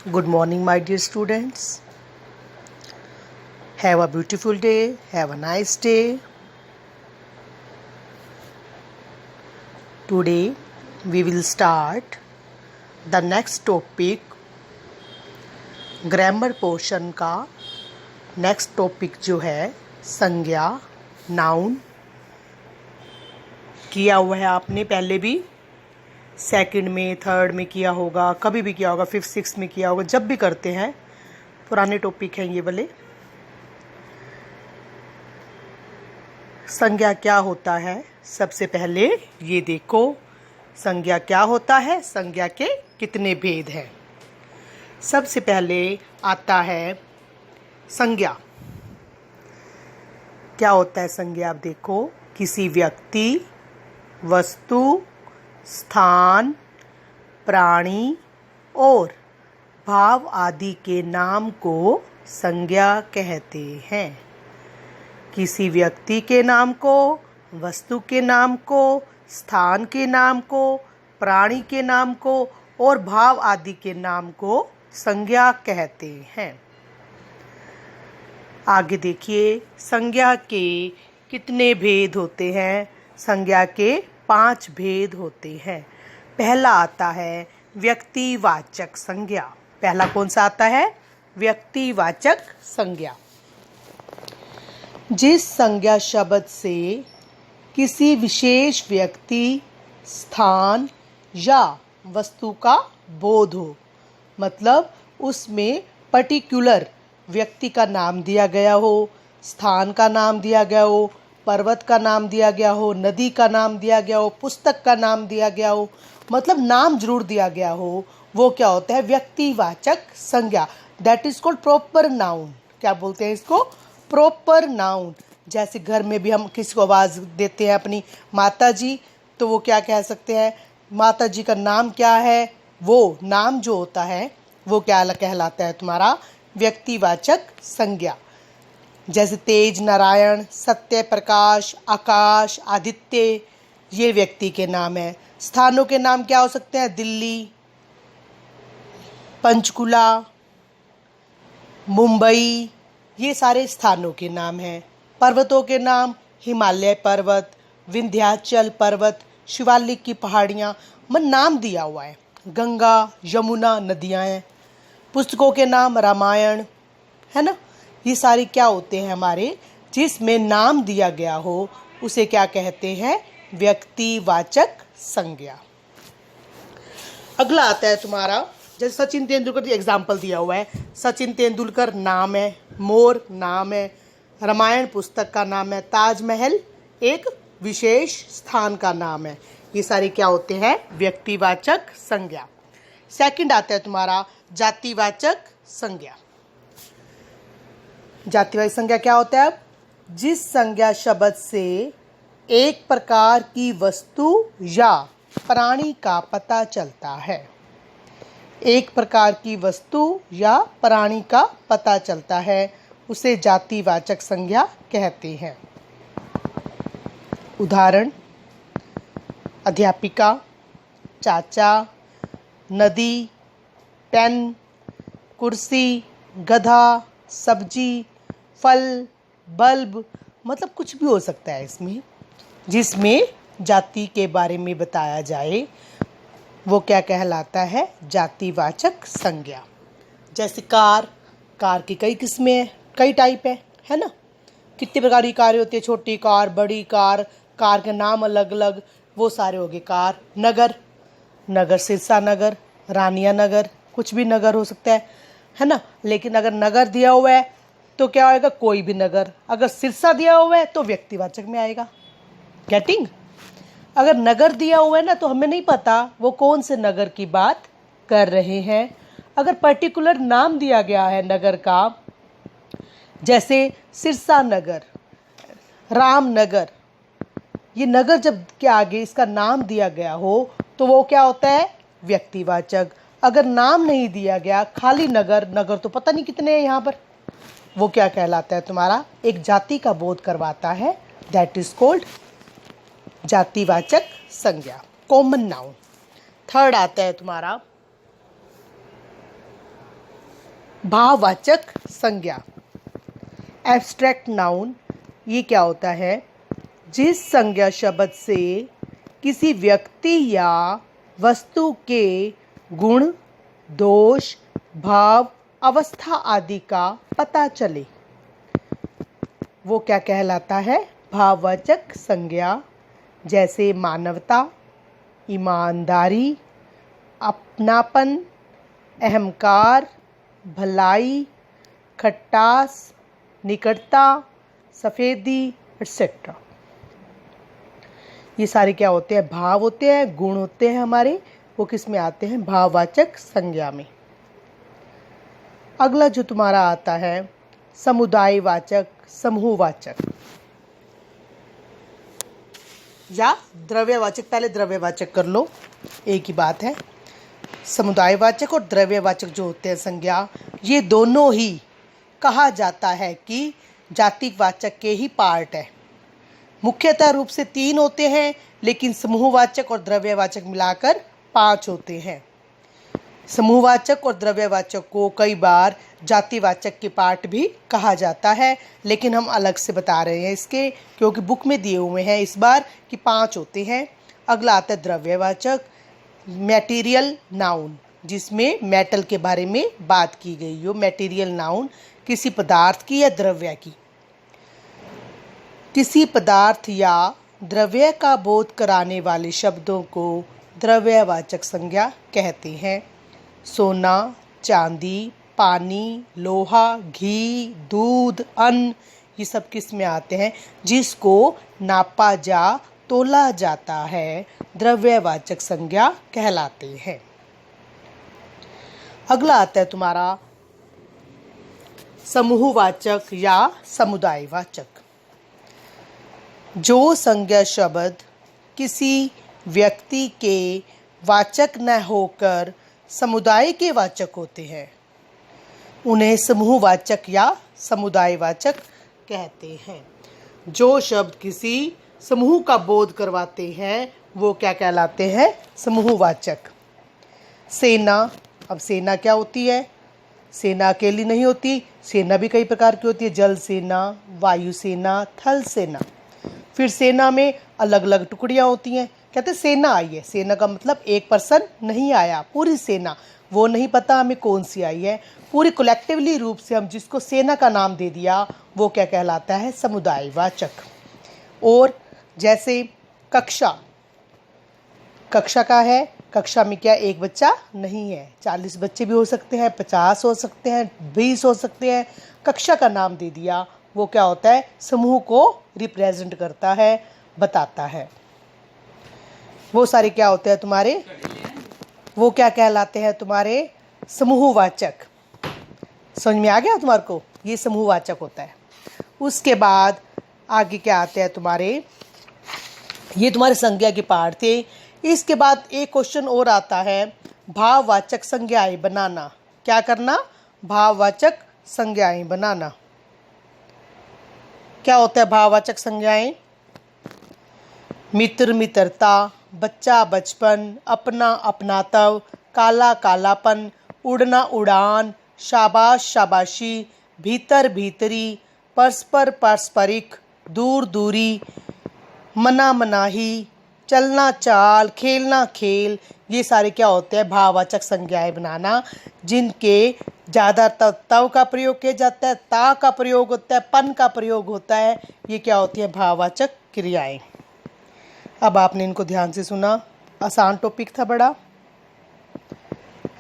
Good morning, my dear students. Have a beautiful day. Have a nice day. Today, we will start the next topic. Grammar portion का next topic जो है संज्ञा, noun. किया हुआ है आपने पहले भी, सेकंड में, थर्ड में किया होगा, कभी भी किया होगा, फिफ्थ सिक्स में किया होगा। जब भी करते हैं पुराने टॉपिक हैं ये वाले। संज्ञा क्या होता है, सबसे पहले ये देखो संज्ञा क्या होता है, संज्ञा के कितने भेद हैं। सबसे पहले आता है संज्ञा। क्या होता है संज्ञा, आप देखो, किसी व्यक्ति, वस्तु, स्थान, प्राणी और भाव आदि के नाम को संज्ञा कहते हैं। किसी व्यक्ति के नाम को, वस्तु के नाम को, स्थान के नाम को, प्राणी के नाम को और भाव आदि के नाम को संज्ञा कहते हैं। आगे देखिए संज्ञा के कितने भेद होते हैं। संज्ञा के 5 भेद होते हैं। पहला आता है व्यक्तिवाचक संज्ञा। पहला कौन सा आता है? व्यक्तिवाचक संज्ञा। जिस संज्ञा शब्द से किसी विशेष व्यक्ति, स्थान या वस्तु का बोध हो, मतलब उसमें पर्टिकुलर व्यक्ति का नाम दिया गया हो, स्थान का नाम दिया गया हो, पर्वत का नाम दिया गया हो, नदी का नाम दिया गया हो, पुस्तक का नाम दिया गया हो, मतलब नाम जरूर दिया गया हो, वो क्या होता है? व्यक्तिवाचक संज्ञा। That is called proper noun. क्या बोलते हैं इसको? Proper noun. जैसे घर में भी हम किसी को आवाज़ देते हैं अपनी माता जी, तो वो क्या कह सकते हैं? माता जी का नाम क्या है? वो नाम जो होता है वो क्या कहलाता है? तुम्हारा व्यक्तिवाचक संज्ञा। जैसे तेज, नारायण, सत्य, प्रकाश, आकाश, आदित्य, ये व्यक्ति के नाम है। स्थानों के नाम क्या हो सकते हैं? दिल्ली, पंचकुला, मुंबई, ये सारे स्थानों के नाम हैं। पर्वतों के नाम हिमालय पर्वत, विंध्याचल पर्वत, शिवालिक की पहाड़ियाँ, मन नाम दिया हुआ है। गंगा, यमुना नदियाँ हैं। पुस्तकों के नाम रामायण, है ना। ये सारे क्या होते हैं हमारे, जिसमें नाम दिया गया हो उसे क्या कहते हैं? व्यक्तिवाचक संज्ञा। अगला आता है तुम्हारा, जैसे सचिन तेंदुलकर एग्जाम्पल दिया हुआ है। सचिन तेंदुलकर नाम है, मोर नाम है, रामायण पुस्तक का नाम है, ताजमहल एक विशेष स्थान का नाम है। ये सारे क्या होते हैं? व्यक्तिवाचक संज्ञा। सेकंड आता है तुम्हारा जातिवाचक संज्ञा। जातिवाचक संज्ञा क्या होता है? जिस संज्ञा शब्द से एक प्रकार की वस्तु या प्राणी का पता चलता है। एक प्रकार की वस्तु या प्राणी का पता चलता है, उसे जातिवाचक संज्ञा कहते हैं। उदाहरण, अध्यापिका, चाचा, नदी, पेन, कुर्सी, गधा, सब्जी, फल, बल्ब, मतलब कुछ भी हो सकता है इसमें, जिसमें जाति के बारे में बताया जाए, वो क्या कहलाता है? जातिवाचक संज्ञा। जैसे कार, कार की कई किस्में हैं, कई टाइप है ना। कितने प्रकार की कार होती है? छोटी कार, बड़ी कार, कार के नाम अलग अलग, वो सारे हो गए कार। नगर, नगर सिरसा नगर, रानिया नगर, कुछ भी नगर हो सकता है ना। लेकिन अगर नगर दिया हुआ है तो क्या होएगा? कोई भी नगर। अगर सिरसा दिया हुआ है तो व्यक्तिवाचक में आएगा। गेटिंग? अगर नगर दिया हुआ है ना तो हमें नहीं पता वो कौन से नगर की बात कर रहे हैं। अगर पर्टिकुलर नाम दिया गया है नगर का, जैसे सिरसा नगर, रामनगर, ये नगर जब के आगे इसका नाम दिया गया हो तो वो क्या होता है? व्यक्तिवाचक। अगर नाम नहीं दिया गया, खाली नगर, नगर तो पता नहीं कितने हैं यहाँ पर, वो क्या कहलाता है? तुम्हारा एक जाति का बोध करवाता है। दैट इज कॉल्ड जातिवाचक संज्ञा, कॉमन नाउन। थर्ड आता है तुम्हारा भाववाचक संज्ञा। एब्स्ट्रैक्ट नाउन ये क्या होता है? जिस संज्ञा शब्द से किसी व्यक्ति या वस्तु के गुण, दोष, भाव, अवस्था आदि का पता चले, वो क्या कहलाता है? भाववाचक संज्ञा। जैसे मानवता, ईमानदारी, अपनापन, अहंकार, भलाई, खटास, निकटता, सफ़ेदी, एक्सेट्रा। ये सारे क्या होते हैं? भाव होते हैं, गुण होते हैं हमारे, वो किस में आते हैं? भाववाचक संज्ञा में। अगला जो तुम्हारा आता है समुदायवाचक, समूहवाचक या द्रव्यवाचक। पहले द्रव्यवाचक कर लो, एक ही बात है। समुदायवाचक और द्रव्यवाचक जो होते हैं संज्ञा, ये दोनों ही कहा जाता है कि जातिवाचक के ही पार्ट है। मुख्यतः रूप से 3 होते हैं, लेकिन समूहवाचक और द्रव्यवाचक मिलाकर 5 होते हैं। समूहवाचक और द्रव्यवाचक को कई बार जातिवाचक के पार्ट भी कहा जाता है, लेकिन हम अलग से बता रहे हैं इसके, क्योंकि बुक में दिए हुए हैं इस बार कि 5 होते हैं। अगला आता है द्रव्यवाचक, मटेरियल नाउन, जिसमें मेटल के बारे में बात की गई हो। मटेरियल नाउन किसी पदार्थ की या द्रव्य की। किसी पदार्थ या द्रव्य का बोध कराने वाले शब्दों को द्रव्यवाचक संज्ञा कहते हैं। सोना, चांदी, पानी, लोहा, घी, दूध, अन्न, ये सब किस में आते हैं? जिसको नापा जा, तोला जाता है, द्रव्यवाचक संज्ञा कहलाते हैं। अगला आता है तुम्हारा समूहवाचक या समुदायवाचक। जो संज्ञा शब्द किसी व्यक्ति के वाचक न होकर समुदाय के वाचक होते हैं, उन्हें समूहवाचक या समुदायवाचक कहते हैं। जो शब्द किसी समूह का बोध करवाते हैं, वो क्या कहलाते हैं? समूहवाचक। सेना, अब सेना क्या होती है? सेना अकेली नहीं होती, सेना भी कई प्रकार की होती है। जल सेना, वायु सेना, थल सेना। फिर सेना में अलग अलग टुकड़ियाँ होती हैं। कहते हैं सेना आई है, सेना का मतलब एक पर्सन नहीं आया, पूरी सेना। वो नहीं पता हमें कौन सी आई है, पूरी कलेक्टिवली रूप से हम जिसको सेना का नाम दे दिया, वो क्या कहलाता है? समुदायवाचक। और जैसे कक्षा, कक्षा का है, कक्षा में क्या एक बच्चा नहीं है, 40 बच्चे भी हो सकते हैं, 50 हो सकते हैं, 20 हो सकते हैं। कक्षा का नाम दे दिया, वो क्या होता है? समूह को रिप्रेजेंट करता है, बताता है। वो सारे क्या होते हैं तुम्हारे? वो क्या कहलाते हैं तुम्हारे? समूहवाचक। समझ में आ गया तुम्हारे को? ये समूहवाचक होता है। उसके बाद आगे क्या आते हैं तुम्हारे? ये तुम्हारे संज्ञा के पार्ट थे। इसके बाद एक क्वेश्चन और आता है, भाववाचक संज्ञाएं बनाना। क्या करना? भाववाचक संज्ञाएं बनाना। क्या होता है भाववाचक संज्ञाएं? मित्र, मित्रता, बच्चा, बचपन, अपना, अपनातव, काला, कालापन, उड़ना, उड़ान, शाबाश, शाबाशी, भीतर, भीतरी, परस्पर, पारस्परिक, दूर, दूरी, मना, मनाही, चलना, चाल, खेलना, खेल। ये सारे क्या होते हैं? भाववाचक संज्ञाएं बनाना, जिनके ज़्यादातर तव का प्रयोग किया जाता है, ता का प्रयोग होता है, पन का प्रयोग होता है। ये क्या होती है? भाववाचक क्रियाएं। अब आपने इनको ध्यान से सुना, आसान टॉपिक था बड़ा,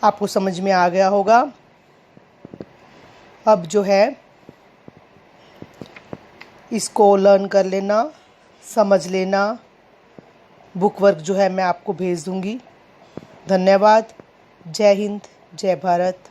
आपको समझ में आ गया होगा। अब जो है इसको लर्न कर लेना, समझ लेना। बुक वर्क जो है मैं आपको भेज दूंगी। धन्यवाद। जय हिंद, जय भारत।